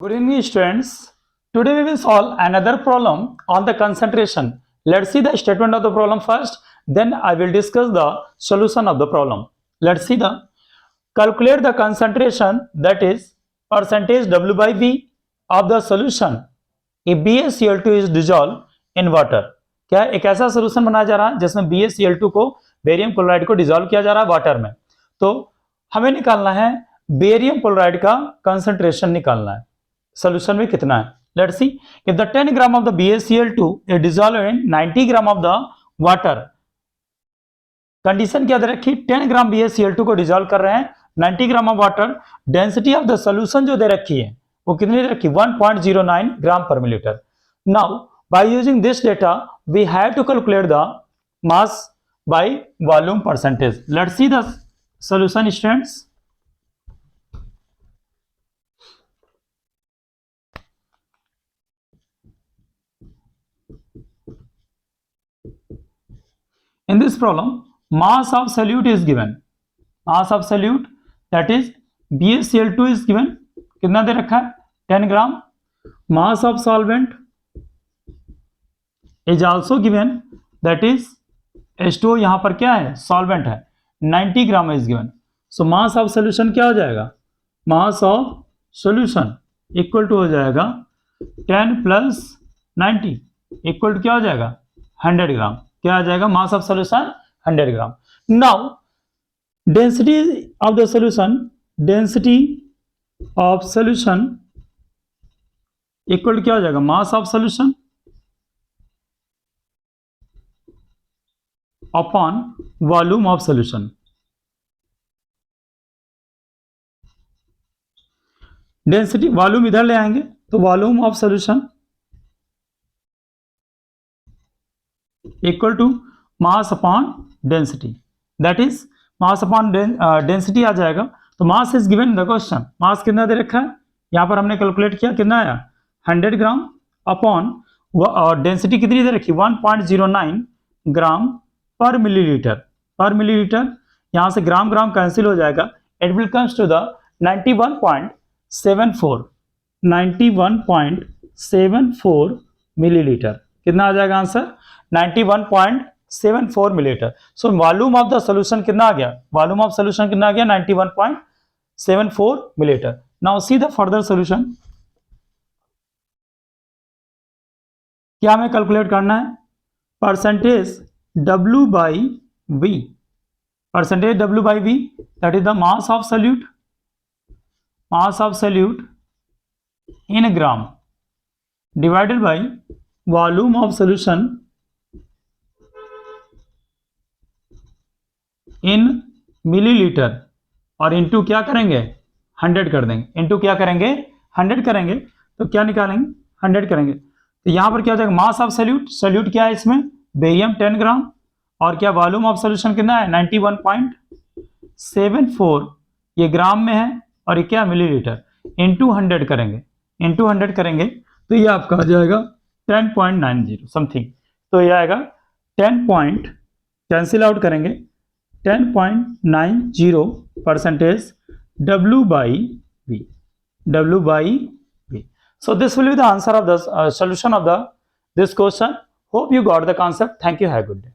Good evening, students. Today we will solve another problem on the concentration. Let's see the statement of the problem first, then I will discuss the solution of the problem. Let's see the calculate the concentration, that is percentage W by V of the solution if BaCl2 is dissolved in water. क्या एक ऐसा solution बनाया जा रहा है जिसमें BaCl2 को barium chloride को डिसॉल्व किया जा रहा है वाटर में। तो हमें निकालना है बेरियम क्लोराइड का कंसंट्रेशन निकालना है, सोल्यूशन में कितना है। Let's see if the 10 gram of the BaCl2 is dissolved in 90 gram of the water. Condition क्या दे रखी, 10 ग्राम BaCl2 को डिसॉल्व कर रहे हैं 90 gram of water. Density of the solution जो दे रखी है वो कितनी दे रखी, 1.09 ग्राम पर millilitre. Now by using this data we have to calculate the mass by volume percentage. Let's see the solution students. In this problem, mass of solute is given. Mass of solute, that is BaCl2 is given. कितना दे रखा है, 10 ग्राम। Mass of solvent is also given, that is H2O यहाँ पर क्या है, solvent है, 90 ग्राम is given. So mass of solution क्या हो जाएगा, mass of solution equal to हो जाएगा 10 plus 90 equal to क्या हो जाएगा, 100 ग्राम। क्या आ जाएगा, mass of solution 100 gram. Now density of the solution, density of solution equal क्या हो जाएगा, mass of solution upon volume of solution. Density volume इधर ले आएंगे तो volume of solution equal to mass upon density, that is mass upon density आ जाएगा। तो mass is given in the question, mass कितना दे रखा है, यहां पर हमने कैलकुलेट किया, कितना आया 100 ग्राम अपॉन और डेंसिटी कितनी दे रखी 1.09 ग्राम पर मिलीलीटर। पर मिलीलीटर यहां से ग्राम ग्राम कैंसिल हो जाएगा, it will comes to the 91.74 millilitre. कितना आ जाएगा answer, 91.74 millilitre. So volume of the solution कितना आ गया, वॉल्यूम ऑफ सॉल्यूशन कितना आ गया 91.74 millilitre. Now see the further solution. क्या हमें कैलकुलेट करना है, percentage W by V, percentage W by V, that is the mass of solute, mass of solute in gram divided by volume of solution in millilitre, और into क्या करेंगे 100 कर देंगे, into क्या करेंगे 100 करेंगे, तो क्या निकालेंगे 100 करेंगे। तो यहां पर क्या हो जाएगा, मास ऑफ सॉल्यूट, सॉल्यूट क्या है इसमें बेरियम 10 ग्राम, और क्या वॉल्यूम ऑफ सॉल्यूशन कितना है 91.74, ये ग्राम में है और ये क्या मिलीलीटर, इनटू 100 करेंगे, इनटू 100 करेंगे तो ये आपका आ जाएगा 10.90 समथिंग। तो ये आएगा 10 कैंसिल आउट करेंगे 10.90 percentage W by V, W by V. So this will be the answer of the solution of this question. Hope you got the concept. Thank you. Have a good day.